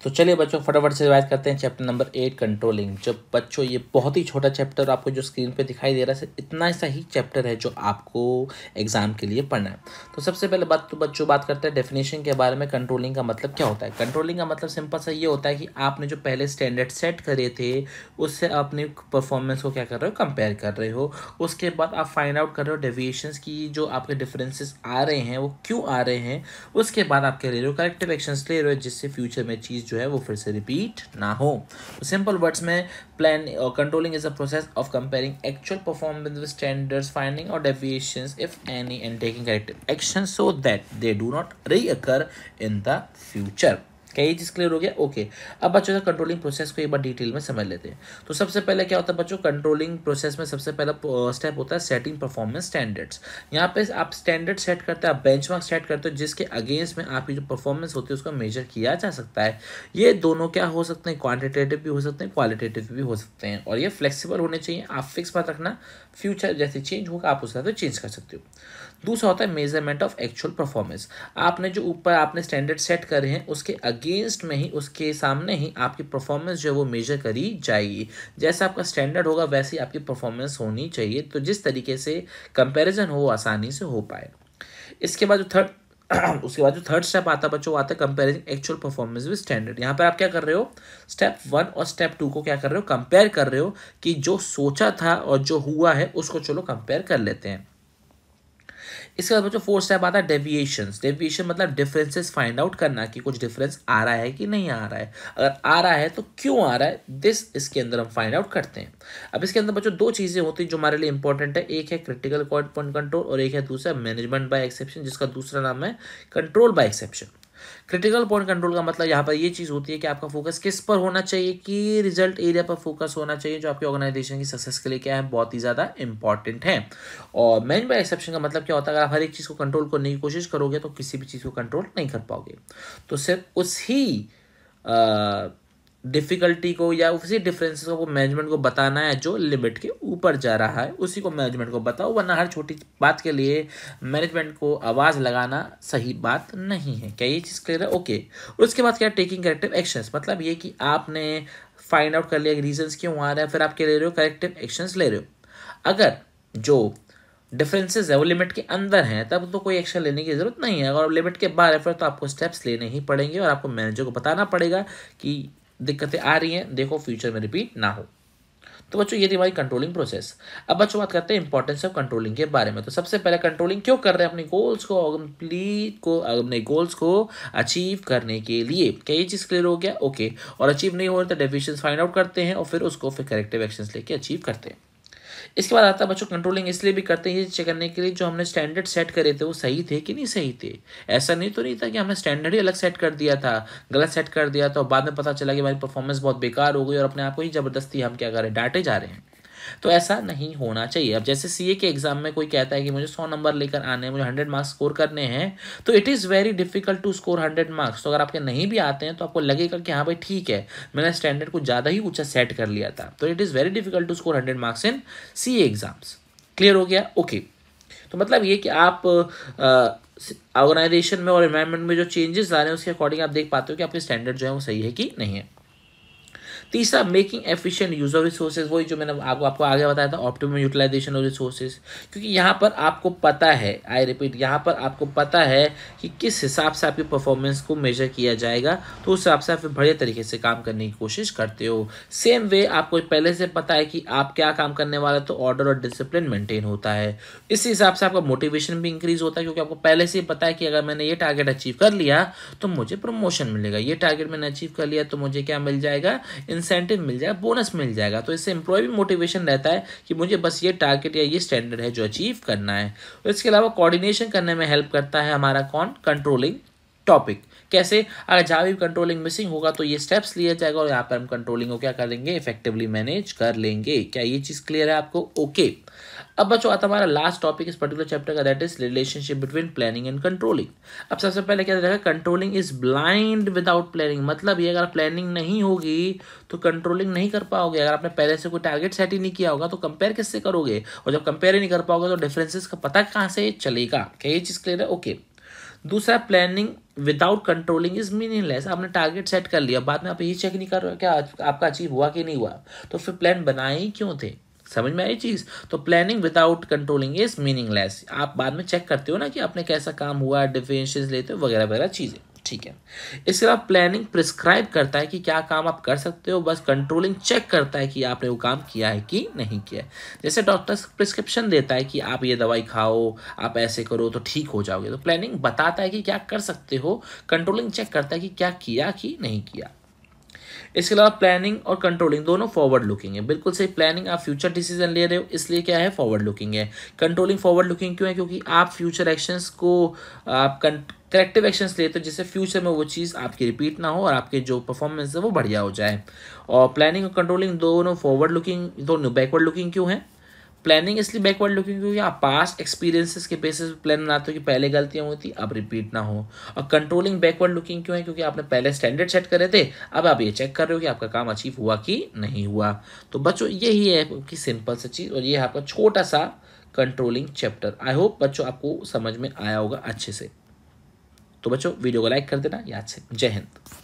तो चलिए बच्चों फटाफट से रिवाइज करते हैं चैप्टर नंबर 8 कंट्रोलिंग। जब बच्चों ये बहुत ही छोटा चैप्टर आपको जो स्क्रीन पे दिखाई दे रहा है इतना सा ही चैप्टर है जो आपको एग्जाम के लिए पढ़ना है। तो सबसे पहले बात तो बच्चों बात करते हैं डेफिनेशन के बारे में। कंट्रोलिंग का मतलब क्या होता है? कंट्रोलिंग का मतलब सिंपल सा ये होता है कि आपने जो पहले स्टैंडर्ड सेट करे थे उससे अपनी परफॉर्मेंस को क्या कर रहे हो, कंपेयर कर रहे हो। उसके बाद आप फाइंड आउट कर रहे हो डेविएशंस की जो आपके डिफरेंसेस आ रहे हैं वो क्यों आ रहे हैं। उसके बाद आप क्या ले रहे हो, करेक्टिव एक्शंस ले रहे हो जिससे फ्यूचर में चीज़ जो है वो फिर से रिपीट ना हो। तो सिंपल वर्ड्स में प्लान और controlling is a process of comparing actual performance with standards, finding out deviations if any and taking corrective action so that they do not recur in the future. क्या ये चीज़ clear हो गया? Okay. अब बच्चों का controlling process को एक बार detail में समझ लेते हैं। तो सबसे पहले क्या होता है बच्चों, कंट्रोलिंग प्रोसेस में सबसे पहला स्टेप होता है सेटिंग परफॉर्मेंस स्टैंडर्ड्स। यहाँ पे आप स्टैंडर्ड सेट करते हैं, आप बेंचमार्क सेट करते हो जिसके अगेंस्ट में आपकी जो परफॉर्मेंस होती है उसको मेजर किया जा सकता है। ये दोनों क्या हो सकते हैं, क्वांटिटेटिव भी हो सकते हैं, क्वालिटेटिव भी हो सकते हैं, और ये फ्लेक्सिबल होने चाहिए। आप फिक्स मत रखना, फ्यूचर जैसे चेंज होगा आप उसका तो चेंज कर सकते हो। दूसरा होता है मेजरमेंट ऑफ एक्चुअल परफॉर्मेंस। आपने जो ऊपर आपने स्टैंडर्ड सेट करे हैं उसके अगेंस्ट में ही, उसके सामने ही आपकी परफॉर्मेंस जो है वो मेजर करी जाएगी। जैसा आपका स्टैंडर्ड होगा वैसी आपकी परफॉर्मेंस होनी चाहिए, तो जिस तरीके से कंपैरिजन हो आसानी से हो पाए। इसके बाद जो थर्ड स्टेप आता है बच्चों, आता है comparing actual performance with standard. यहाँ पर आप क्या कर रहे हो, स्टेप 1 और स्टेप 2 को क्या कर रहे हो, कंपेयर कर रहे हो कि जो सोचा था और जो हुआ है उसको चलो कंपेयर कर लेते हैं। इसके बाद बच्चों फोर्थ स्टेप आता है डेविएशंस। डेविएशन मतलब डिफरेंसेस फाइंड आउट करना कि कुछ डिफरेंस आ रहा है कि नहीं आ रहा है। अगर आ रहा है तो क्यों आ रहा है, इसके अंदर हम फाइंड आउट करते हैं। अब इसके अंदर बच्चों दो चीजें होती हैं जो हमारे लिए इंपॉर्टेंट है। एक है क्रिटिकल पॉइंट कंट्रोल और एक है दूसरा मैनेजमेंट बाय एक्सेप्शन, जिसका दूसरा नाम है control by exception. Critical point control का मतलब यहाँ पर ये चीज़ होती है कि आपका फोकस किस पर होना चाहिए, कि रिजल्ट एरिया पर फोकस होना चाहिए जो आपकी ऑर्गेनाइजेशन की सक्सेस के लिए क्या है, बहुत ही ज़्यादा इंपॉर्टेंट है। और मैन बाय एक्सेप्शन का मतलब क्या होता है, अगर आप हर एक चीज़ को कंट्रोल करने की कोशिश करोगे तो किसी भी चीज़ को कंट्रोल नहीं कर पाओगे। तो सिर्फ उसी डिफिकल्टी को या उसी डिफरेंसेस को मैनेजमेंट को बताना है जो लिमिट के ऊपर जा रहा है, उसी को मैनेजमेंट को बताओ, वरना हर छोटी बात के लिए मैनेजमेंट को आवाज़ लगाना सही बात नहीं है। क्या ये चीज़ क्लियर है? ओके। और उसके बाद क्या, टेकिंग करेक्टिव एक्शंस, मतलब ये कि आपने फाइंड आउट कर लिया कि रीजंस क्यों आ रहा है, फिर आप क्या ले रहे हो, करेक्टिव एक्शंस ले रहे हो। अगर जो डिफरेंसेस है वो लिमिट के अंदर हैं तब तो कोई एक्शन लेने की जरूरत नहीं है। अगर लिमिट के बाहर है फिर तो आपको स्टेप्स लेने ही पड़ेंगे और आपको मैनेजर को बताना पड़ेगा कि दिक्कतें आ रही हैं, देखो फ्यूचर में रिपीट ना हो। तो बच्चों ये थी हमारी कंट्रोलिंग प्रोसेस। अब बच्चों बात करते हैं इंपॉर्टेंस ऑफ कंट्रोलिंग के बारे में। तो सबसे पहले कंट्रोलिंग क्यों कर रहे हैं, अपने गोल्स को अचीव करने के लिए। क्या ये चीज़ क्लियर हो गया? ओके। और अचीव नहीं हो रहा तो डेफिशिएंसी फाइंड आउट करते हैं और फिर उसको करेक्टिव एक्शंस लेके अचीव करते हैं। इसके बाद आता है बच्चों कंट्रोलिंग इसलिए भी करते हैं ये चेक करने के लिए जो हमने स्टैंडर्ड सेट करे थे वो सही थे कि नहीं सही थे। ऐसा नहीं तो नहीं था कि हमने स्टैंडर्ड ही अलग सेट कर दिया था, गलत सेट कर दिया था और बाद में पता चला कि हमारी परफॉर्मेंस बहुत बेकार हो गई और अपने आप को ही जबरदस्ती हम क्या कर रहे हैं, डांटे जा रहे हैं। तो ऐसा नहीं होना चाहिए। अब जैसे सीए के एग्जाम में कोई कहता है कि मुझे 100 नंबर लेकर आने हैं, मुझे 100 मार्क्स स्कोर करने हैं, तो it is very difficult to score 100 marks. तो अगर आपके नहीं भी आते हैं तो आपको लगेगा कि हाँ भाई ठीक है, मैंने स्टैंडर्ड को ज़्यादा ही ऊंचा सेट कर लिया था। तो it is very difficult to score 100 marks in CA exams. Clear हो गया? ओके। तो मतलब ये कि आप ऑर्गेनाइजेशन में और एनवायरनमेंट में जो चेंजेस आ रहे हैं उसके अकॉर्डिंग आप देख पाते हो कि आपके स्टैंडर्ड जो है वो सही है कि नहीं है। तीसरा, making efficient use of resources, वही जो मैंने आपको आगे बताया था, ऑप्टिमम यूटिलाइजेशन ऑफ रिसोर्सेज। क्योंकि यहाँ पर आपको पता है, आई रिपीट, यहाँ पर आपको पता है कि किस हिसाब से आपकी परफॉर्मेंस को मेजर किया जाएगा, तो उस हिसाब से आप बढ़िया तरीके से काम करने की कोशिश करते हो। सेम वे आपको पहले से पता है कि आप क्या काम करने वाले, तो ऑर्डर और डिसिप्लिन मेंटेन होता है। इस हिसाब से आपका मोटिवेशन भी इंक्रीज होता है क्योंकि आपको पहले से ही पता है कि अगर मैंने ये टारगेट अचीव कर लिया तो मुझे प्रमोशन मिलेगा, ये टारगेट मैंने अचीव कर लिया तो मुझे क्या मिल जाएगा, इंसेंटिव मिल जाएगा, बोनस मिल जाएगा। तो इससे एम्प्लॉय भी मोटिवेशन रहता है कि मुझे बस ये टारगेट या ये स्टैंडर्ड है जो अचीव करना है। और इसके अलावा कोऑर्डिनेशन करने में हेल्प करता है हमारा कौन, कंट्रोलिंग टॉपिक। कैसे, अगर जहाँ भी कंट्रोलिंग मिसिंग होगा तो ये स्टेप्स लिया जाएगा और यहाँ पर हम कंट्रोलिंग को क्या कर लेंगे, इफेक्टिवली मैनेज कर लेंगे। क्या ये चीज़ क्लियर है आपको? ओके। अब बच्चों आता हमारा लास्ट टॉपिक इस पर्टिकुलर चैप्टर का, that is relationship between planning and controlling. अब सबसे पहले क्या रहेगा, controlling is blind without planning. मतलब ये अगर प्लानिंग नहीं होगी तो कंट्रोलिंग नहीं कर पाओगे। अगर आपने पहले से कोई टारगेट सेट ही नहीं किया होगा तो कंपेयर किससे करोगे, और जब कंपेयर ही नहीं कर पाओगे तो डिफरेंसेस का पता कहाँ से चलेगा। क्या ये चीज़ क्लियर है? ओके। दूसरा, planning without controlling is meaningless. आपने टारगेट सेट कर लिया, बाद में आप यही चेक नहीं कर रहे हो क्या आपका अचीव हुआ कि नहीं हुआ, तो फिर प्लान बनाए ही क्यों थे। समझ में आई चीज़। तो planning without controlling is meaningless. आप बाद में चेक करते हो ना कि आपने कैसा काम हुआ, डिफरेंशियल्स लेते हो वगैरह वगैरह चीज़ें, ठीक है। इसके अलावा प्लानिंग प्रिस्क्राइब करता है कि क्या काम आप कर सकते हो, बस कंट्रोलिंग चेक करता है कि आपने वो काम किया है कि नहीं किया है। जैसे डॉक्टर प्रिस्क्रिप्शन देता है कि आप ये दवाई खाओ, आप ऐसे करो तो ठीक हो जाओगे, तो प्लानिंग बताता है कि क्या कर सकते हो, कंट्रोलिंग चेक करता है कि क्या किया कि नहीं किया। इसके अलावा प्लानिंग और कंट्रोलिंग दोनों फॉरवर्ड लुकिंग है। बिल्कुल सही, प्लानिंग आप फ्यूचर डिसीजन ले रहे हो इसलिए क्या है, फॉरवर्ड लुकिंग है। कंट्रोलिंग फॉरवर्ड लुकिंग क्यों है, क्योंकि आप फ्यूचर एक्शंस को आप करेक्टिव एक्शंस लेते हो जिससे फ्यूचर में वो चीज़ आपकी रिपीट ना हो और आपके जो परफॉर्मेंस है वो बढ़िया हो जाए। और प्लानिंग और कंट्रोलिंग दोनों फॉरवर्ड लुकिंग, दोनों बैकवर्ड लुकिंग क्यों है। प्लानिंग इसलिए बैकवर्ड लुकिंग क्योंकि आप पास्ट एक्सपीरियंसेस के बेसिस पे प्लान बनाते हो कि पहले गलतियां हुई थी अब रिपीट ना हो। और कंट्रोलिंग बैकवर्ड लुकिंग क्यों है, क्योंकि आपने पहले स्टैंडर्ड सेट करे थे, अब आप ये चेक कर रहे हो कि आपका काम अचीव हुआ कि नहीं हुआ। तो बच्चों यही है कि सिंपल सा चीज़, और ये है आपका छोटा सा कंट्रोलिंग चैप्टर। आई होप बच्चों आपको समझ में आया होगा अच्छे से। तो बच्चों वीडियो को लाइक कर देना याद से। जय हिंद।